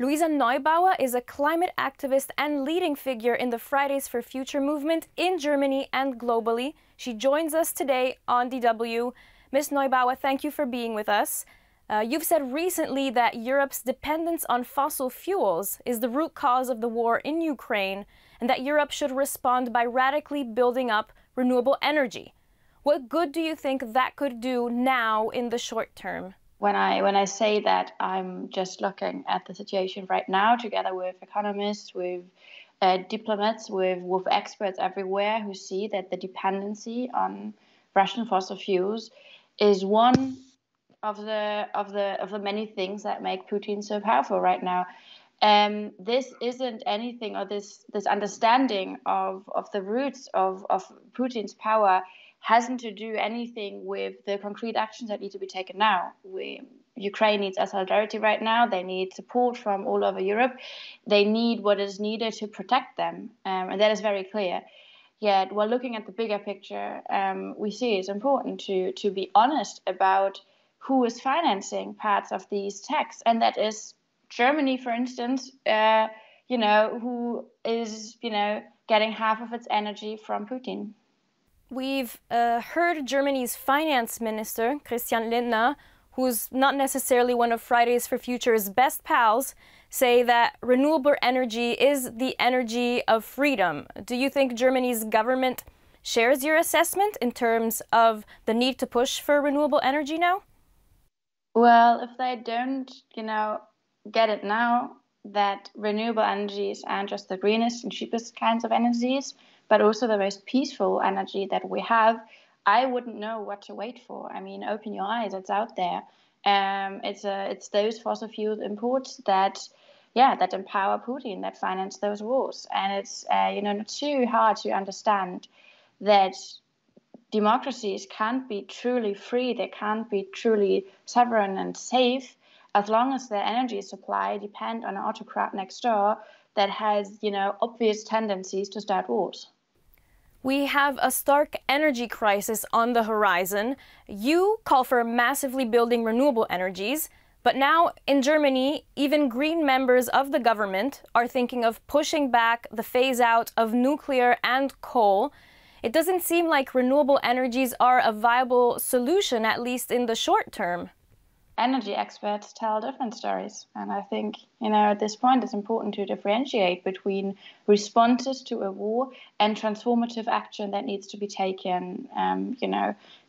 Luisa Neubauer is a climate activist and leading figure in the Fridays for Future movement in Germany and globally. She joins us today on DW. Ms. Neubauer, thank you for being with us. You've said recently that Europe's dependence on fossil fuels is the root cause of the war in Ukraine, and that Europe should respond by radically building up renewable energy. What good do you think that could do now in the short term? When I say that, I'm just looking at the situation right now, together with economists, with diplomats, with experts everywhere who see that the dependency on Russian fossil fuels is one of the many things that make Putin so powerful right now. This isn't anything, or this understanding of the roots of Putin's power hasn't to do anything with the concrete actions that need to be taken now. Ukraine needs our solidarity right now. They need support from all over Europe. They need what is needed to protect them, and that is very clear. Yet, while looking at the bigger picture, we see it's important to be honest about who is financing parts of these attacks, and that is Germany, for instance, who is, getting half of its energy from Putin. We've heard Germany's finance minister, Christian Lindner, who's not necessarily one of Fridays for Future's best pals, say that renewable energy is the energy of freedom. Do you think Germany's government shares your assessment in terms of the need to push for renewable energy now? Well, if they don't, get it now, that renewable energies aren't just the greenest and cheapest kinds of energies, but also the most peaceful energy that we have, I wouldn't know what to wait for. I mean, open your eyes, it's out there. It's those fossil fuel imports that empower Putin, that finance those wars. And it's, not too hard to understand that democracies can't be truly free, they can't be truly sovereign and safe as long as their energy supply depend on an autocrat next door that has, obvious tendencies to start wars. We have a stark energy crisis on the horizon. You call for massively building renewable energies, but now in Germany, even green members of the government are thinking of pushing back the phase out of nuclear and coal. It doesn't seem like renewable energies are a viable solution, at least in the short term. Energy experts tell different stories. And I think, at this point, it's important to differentiate between responses to a war and transformative action that needs to be taken,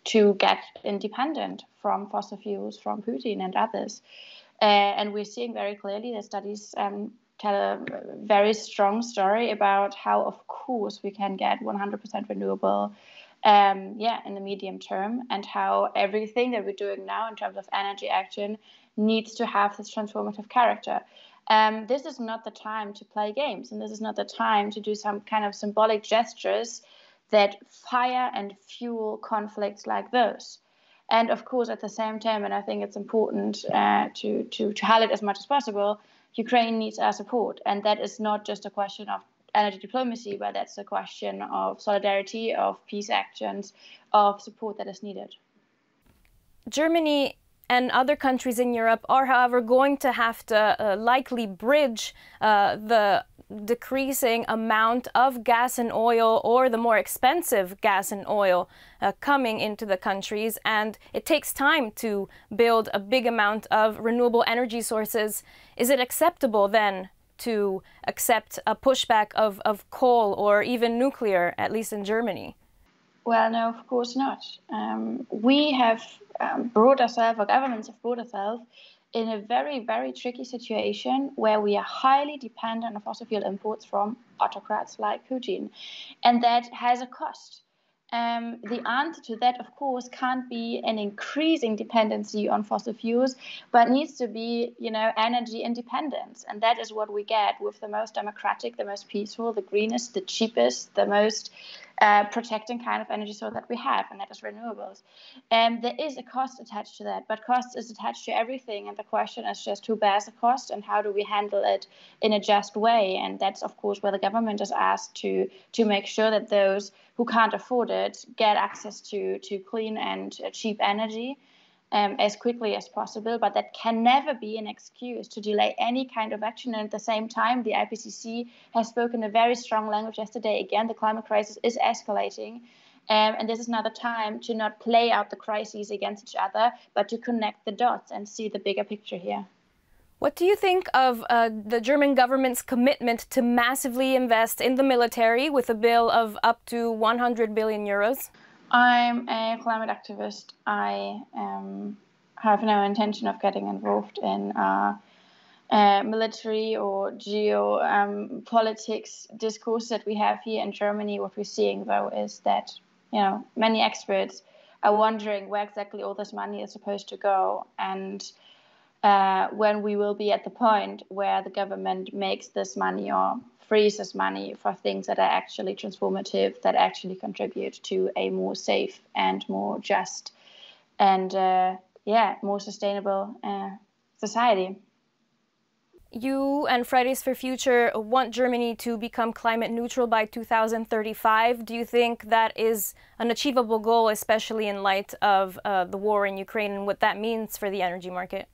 to get independent from fossil fuels, from Putin and others. And we're seeing very clearly the studies tell a very strong story about how, of course, we can get 100% renewable in the medium term, and how everything that we're doing now in terms of energy action needs to have this transformative character. This is not the time to play games, and this is not the time to do some kind of symbolic gestures that fire and fuel conflicts like those. And of course, at the same time, and I think it's important to highlight as much as possible, Ukraine needs our support, and that is not just a question of energy diplomacy, but that's a question of solidarity, of peace actions, of support that is needed. Germany and other countries in Europe are, however, going to have to likely bridge the decreasing amount of gas and oil, or the more expensive gas and oil coming into the countries. And it takes time to build a big amount of renewable energy sources. Is it acceptable then to accept a pushback of coal or even nuclear, at least in Germany? Well, no, of course not. We have brought ourselves, or governments have brought ourselves, in a very, very tricky situation where we are highly dependent on fossil fuel imports from autocrats like Putin. And that has a cost. The answer to that, of course, can't be an increasing dependency on fossil fuels, but needs to be, energy independence. And that is what we get with the most democratic, the most peaceful, the greenest, the cheapest, the most protecting kind of energy source that we have, and that is renewables. There is a cost attached to that, but cost is attached to everything. And the question is just who bears the cost and how do we handle it in a just way? And that's, of course, where the government is asked to make sure that those who can't afford it get access to clean and cheap energy. as quickly as possible, but that can never be an excuse to delay any kind of action. And at the same time, the IPCC has spoken a very strong language yesterday. Again, the climate crisis is escalating. And this is another time to not play out the crises against each other, but to connect the dots and see the bigger picture here. What do you think of the German government's commitment to massively invest in the military with a bill of up to 100 billion euros? I'm a climate activist. I have no intention of getting involved in military or geopolitics discourse that we have here in Germany. What we're seeing, though, is that many experts are wondering where exactly all this money is supposed to go, and when we will be at the point where the government makes this money or freezes money for things that are actually transformative, that actually contribute to a more safe and more just and more sustainable society. You and Fridays for Future want Germany to become climate neutral by 2035. Do you think that is an achievable goal, especially in light of the war in Ukraine and what that means for the energy market?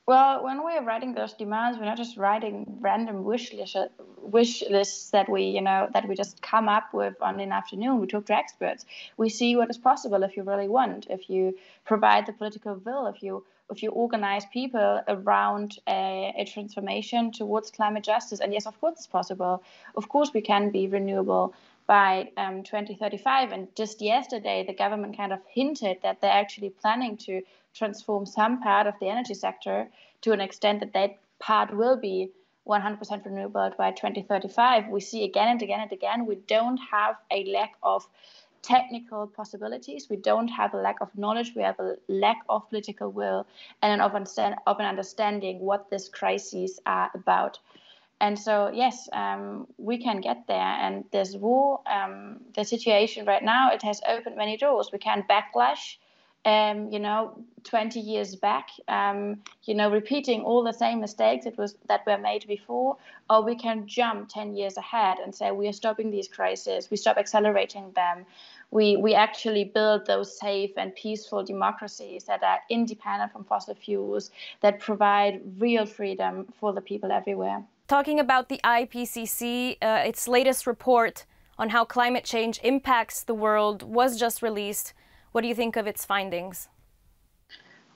Well, when we're writing those demands, we're not just writing random wish lists that we just come up with on an afternoon. We talk to experts. We see what is possible if you really want, if you provide the political will, if you organize people around a transformation towards climate justice. And yes, of course it's possible. Of course we can be renewable by 2035. And just yesterday, the government kind of hinted that they're actually planning to transform some part of the energy sector to an extent that that part will be 100% renewable by 2035. We see again and again and again, we don't have a lack of technical possibilities. We don't have a lack of knowledge. We have a lack of political will and of an understanding what these crises are about. And so, yes, we can get there. And this war, the situation right now, it has opened many doors. We can backlash, 20 years back, repeating all the same mistakes that were made before, or we can jump 10 years ahead and say we are stopping these crises, we stop accelerating them, we actually build those safe and peaceful democracies that are independent from fossil fuels, that provide real freedom for the people everywhere. Talking about the IPCC, its latest report on how climate change impacts the world was just released. What do you think of its findings?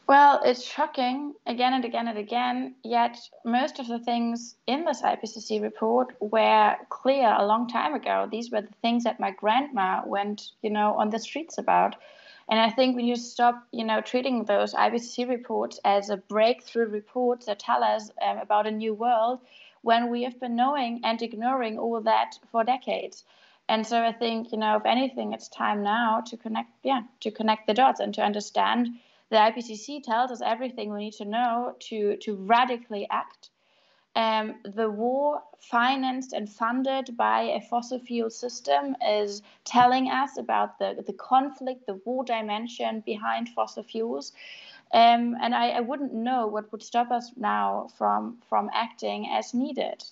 Well, it's shocking again and again and again, yet most of the things in this IPCC report were clear a long time ago. These were the things that my grandma went, on the streets about. And I think when you stop, treating those IPCC reports as a breakthrough reports that tell us about a new world, when we have been knowing and ignoring all that for decades. And so I think, if anything, it's time now to connect the dots and to understand the IPCC tells us everything we need to know to radically act. The war financed and funded by a fossil fuel system is telling us about the conflict, the war dimension behind fossil fuels. And I wouldn't know what would stop us now from acting as needed.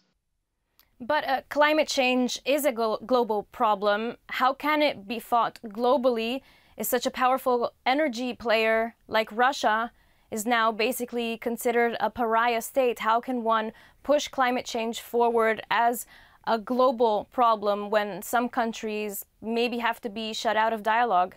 But climate change is a global problem. How can it be fought globally if such a powerful energy player like Russia is now basically considered a pariah state? How can one push climate change forward as a global problem when some countries maybe have to be shut out of dialogue?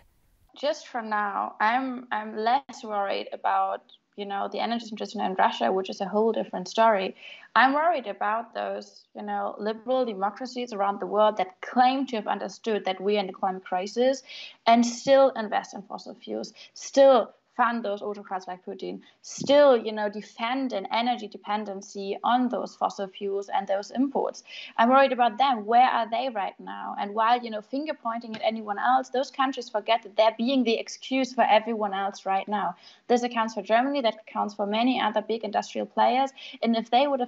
Just for now, I'm less worried about the energy situation in Russia, which is a whole different story. I'm worried about those, liberal democracies around the world that claim to have understood that we are in the climate crisis and still invest in fossil fuels, still fund those autocrats like Putin, still, defend an energy dependency on those fossil fuels and those imports. I'm worried about them. Where are they right now? And while, finger pointing at anyone else, those countries forget that they're being the excuse for everyone else right now. This accounts for Germany, that accounts for many other big industrial players. And if they would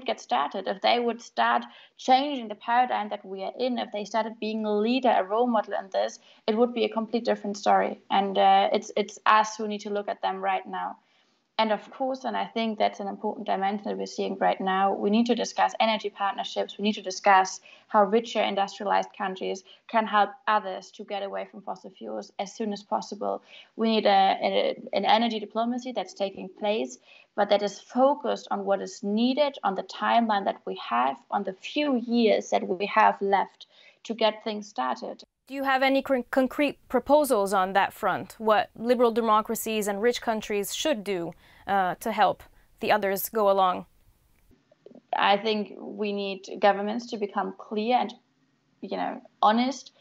get started, if they would start changing the paradigm that we are in, if they started being a leader, a role model in this, it would be a complete different story. And it's us who need to look at them right now. And of course, and I think that's an important dimension that we're seeing right now, we need to discuss energy partnerships. We need to discuss how richer industrialized countries can help others to get away from fossil fuels as soon as possible. We need an energy diplomacy that's taking place, but that is focused on what is needed, on the timeline that we have, on the few years that we have left to get things started. Do you have any concrete proposals on that front? What liberal democracies and rich countries should do to help the others go along? I think we need governments to become clear and, honest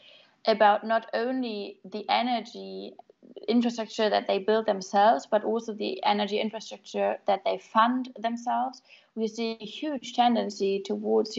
about not only the energy infrastructure that they build themselves, but also the energy infrastructure that they fund themselves. We see a huge tendency towards,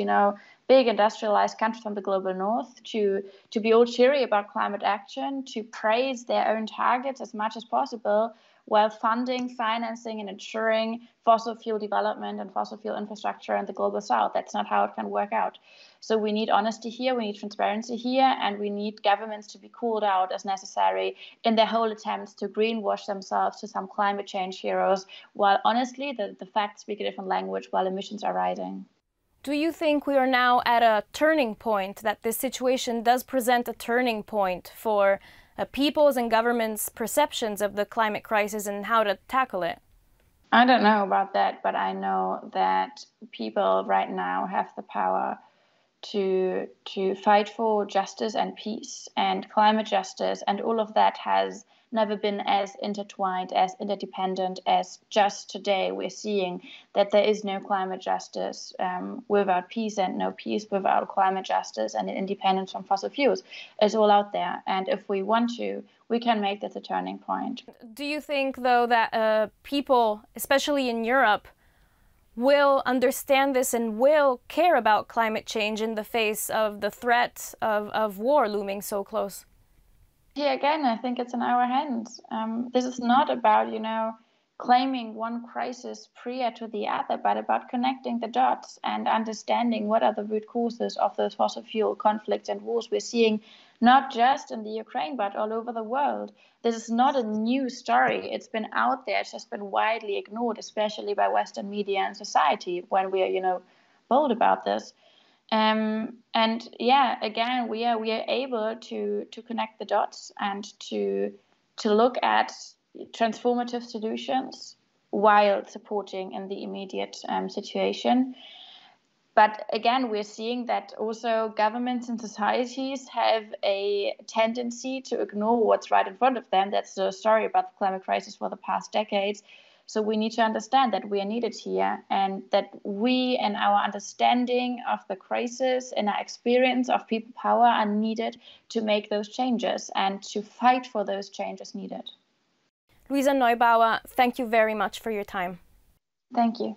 big industrialized countries from the global north to be all cheery about climate action, to praise their own targets as much as possible, while funding, financing, and ensuring fossil fuel development and fossil fuel infrastructure in the global south. That's not how it can work out. So we need honesty here, we need transparency here, and we need governments to be called out as necessary in their whole attempts to greenwash themselves to some climate change heroes, while honestly the facts speak a different language while emissions are rising. Do you think we are now at a turning point, that this situation does present a turning point for people's and governments' perceptions of the climate crisis and how to tackle it? I don't know about that, but I know that people right now have the power to fight for justice and peace and climate justice, and all of that has never been as intertwined, as interdependent as just today. We're seeing that there is no climate justice without peace, and no peace without climate justice and independence from fossil fuels. It's all out there, and if we want to, we can make this a turning point. Do you think, though, that people, especially in Europe, will understand this and will care about climate change in the face of the threat of war looming so close? Here again, I think it's in our hands. This is not about, claiming one crisis prior to the other, but about connecting the dots and understanding what are the root causes of those fossil fuel conflicts and wars we're seeing, not just in the Ukraine, but all over the world. This is not a new story. It's been out there. It's just been widely ignored, especially by Western media and society when we are, bold about this. And yeah, again, we are able to connect the dots and to look at transformative solutions while supporting in the immediate situation. But again, we're seeing that also governments and societies have a tendency to ignore what's right in front of them. That's the story about the climate crisis for the past decades. So we need to understand that we are needed here, and that we and our understanding of the crisis and our experience of people power are needed to make those changes and to fight for those changes needed. Luisa Neubauer, thank you very much for your time. Thank you.